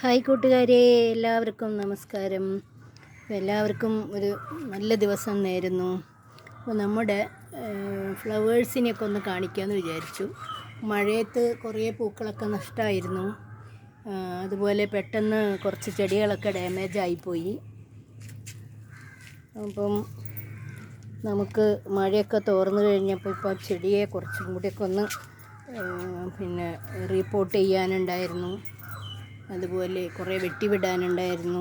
Hi കൂട്ടുകാരെ, എല്ലാവർക്കും നമസ്കാരം. എല്ലാവർക്കും ഒരു നല്ല ദിവസം നേരുന്നു. അപ്പോൾ നമ്മുടെ ഫ്ലവേഴ്സിനെയൊക്കെ ഒന്ന് കാണിക്കാമെന്ന് വിചാരിച്ചു. മഴയത്ത് കുറേ പൂക്കളൊക്കെ നഷ്ടമായിരുന്നു. അതുപോലെ പെട്ടെന്ന് കുറച്ച് ചെടികളൊക്കെ ഡാമേജ് ആയിപ്പോയി. അപ്പം നമുക്ക് മഴയൊക്കെ തോർന്നു കഴിഞ്ഞപ്പോൾ ഇപ്പോൾ ചെടിയെ കുറച്ചും കൂടിയൊക്കെ ഒന്ന് റീപോർട്ട് ചെയ്യാനുണ്ടായിരുന്നു. അതുപോലെ കുറേ വെട്ടിവിടാനുണ്ടായിരുന്നു,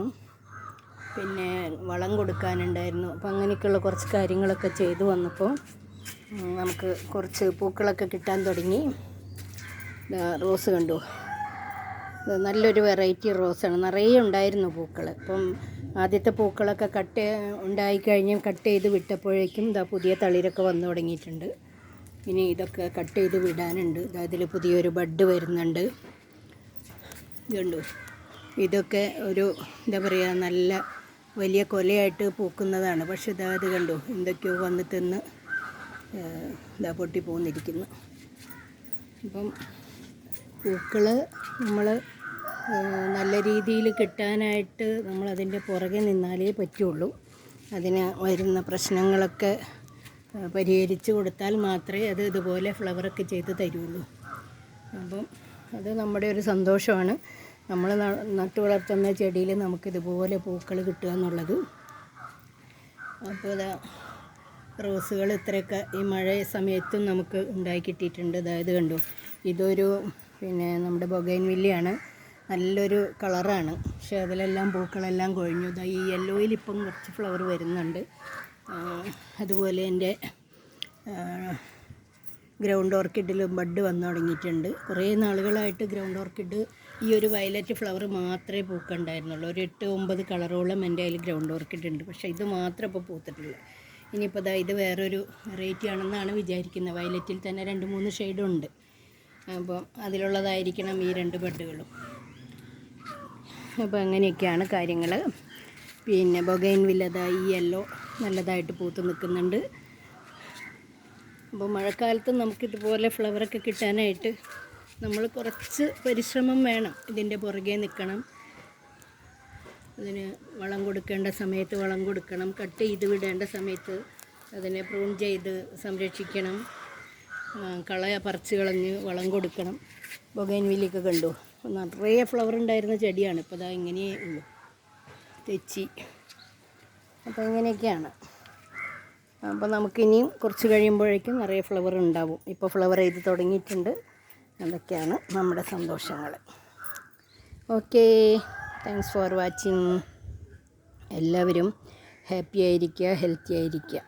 പിന്നെ വളം കൊടുക്കാനുണ്ടായിരുന്നു. അപ്പോൾ അങ്ങനെയൊക്കെയുള്ള കുറച്ച് കാര്യങ്ങളൊക്കെ ചെയ്തു വന്നപ്പോൾ നമുക്ക് കുറച്ച് പൂക്കളൊക്കെ കിട്ടാൻ തുടങ്ങി. റോസ് കണ്ടു, നല്ലൊരു വെറൈറ്റി റോസാണ്. നിറയെ ഉണ്ടായിരുന്നു പൂക്കൾ. അപ്പം ആദ്യത്തെ പൂക്കളൊക്കെ ഉണ്ടായിക്കഴിഞ്ഞ് കട്ട് ചെയ്ത് വിട്ടപ്പോഴേക്കും പുതിയ തളിരൊക്കെ വന്നു തുടങ്ങിയിട്ടുണ്ട്. ഇനി ഇതൊക്കെ കട്ട് ചെയ്ത് വിടാനുണ്ട്. അതിൽ പുതിയൊരു ബഡ് വരുന്നുണ്ട്. ഇതുണ്ടോ, ഇതൊക്കെ ഒരു എന്താ പറയുക, നല്ല വലിയ കൊലയായിട്ട് പൂക്കുന്നതാണ്. പക്ഷെ ഇത് കണ്ടു, എന്തൊക്കെയോ വന്ന് തിന്ന് പൊട്ടി പോന്നിരിക്കുന്നു. അപ്പം പൂക്കൾ നമ്മൾ നല്ല രീതിയിൽ കിട്ടാനായിട്ട് നമ്മളതിൻ്റെ പുറകെ നിന്നാലേ പറ്റുള്ളൂ. അതിന് വരുന്ന പ്രശ്നങ്ങളൊക്കെ പരിഹരിച്ച് കൊടുത്താൽ മാത്രമേ അത് ഇതുപോലെ ഫ്ലവറൊക്കെ ചെയ്ത് തരുള്ളൂ. അപ്പം അത് നമ്മുടെ ഒരു സന്തോഷമാണ്. നമ്മൾ നട്ടു വളർത്തുന്ന ചെടിയിൽ നമുക്കിതുപോലെ പൂക്കൾ കിട്ടുക എന്നുള്ളത്. അപ്പോൾ റോസുകൾ ഇത്രയൊക്കെ ഈ മഴ സമയത്തും നമുക്ക് ഉണ്ടായി കിട്ടിയിട്ടുണ്ട്. അതായത് കണ്ടു, ഇതൊരു നമ്മുടെ ബൊഗൈൻവില്ലയാണ്. നല്ലൊരു കളറാണ്. പക്ഷേ അതിലെല്ലാം പൂക്കളെല്ലാം കൊഴിഞ്ഞു. ഈ യെല്ലോയിൽ ഇപ്പം കുറച്ച് ഫ്ലവർ വരുന്നുണ്ട്. അതുപോലെ എൻ്റെ ഗ്രൗണ്ട് ഓർക്കിഡിലും ബഡ് വന്നു തുടങ്ങിയിട്ടുണ്ട്. കുറേ നാളുകളായിട്ട് ഗ്രൗണ്ട് ഓർക്കിഡ് ഈ ഒരു വയലറ്റ് ഫ്ലവർ മാത്രമേ പൂക്കുണ്ടായിരുന്നുള്ളൂ. ഒരു 8-9 കളറോളം എൻ്റെ കയ്യിൽ ഗ്രൗണ്ട് ഓർക്കിഡ് ഉണ്ട്. പക്ഷേ ഇത് മാത്രം ഇപ്പോൾ പൂത്തിട്ടുള്ളൂ. ഇനിയിപ്പോൾ ഇത് വേറൊരു വെറൈറ്റി ആണെന്നാണ് വിചാരിക്കുന്നത്. വയലറ്റിൽ തന്നെ 2-3 ഷെയ്ഡുണ്ട്. അപ്പം അതിലുള്ളതായിരിക്കണം ഈ 2 ബഡുകളും. അപ്പോൾ അങ്ങനെയൊക്കെയാണ് കാര്യങ്ങൾ. പിന്നെ ബൊഗൈൻവില്ല ഈ യെല്ലോ നല്ലതായിട്ട് പൂത്ത് നിൽക്കുന്നുണ്ട്. അപ്പോൾ മഴക്കാലത്ത് നമുക്കിതുപോലെ ഫ്ലവറൊക്കെ കിട്ടാനായിട്ട് നമ്മൾ കുറച്ച് പരിശ്രമം വേണം. ഇതിൻ്റെ പുറകെ നിൽക്കണം. അതിന് വളം കൊടുക്കേണ്ട സമയത്ത് വളം കൊടുക്കണം. കട്ട് ചെയ്ത് വിടേണ്ട സമയത്ത് അതിനെ പ്രൂൺ ചെയ്ത് സംരക്ഷിക്കണം. കള പറിച്ച് കളഞ്ഞ് വളം കൊടുക്കണം. ബൊഗൈൻവില്ലയൊക്കെ കണ്ടു, നിറയെ ഫ്ലവർ ഉണ്ടായിരുന്ന ചെടിയാണ്. ഇപ്പോൾ ഇങ്ങനെയേ ഉള്ളൂ, തെച്ചി. അപ്പോൾ ഇങ്ങനെയൊക്കെയാണ്. അപ്പോൾ നമുക്കിനിയും കുറച്ച് കഴിയുമ്പോഴേക്കും നിറയെ ഫ്ലവർ ഉണ്ടാവും. ഇപ്പോൾ ഫ്ലവർ ചെയ്ത് തുടങ്ങിയിട്ടുണ്ട്. അതൊക്കെയാണ് നമ്മുടെ സന്തോഷങ്ങൾ. Okay, thanks for watching. എല്ലാവരും ഹാപ്പി ആയിരിക്കുക, ഹെൽത്തി ആയിരിക്കുക.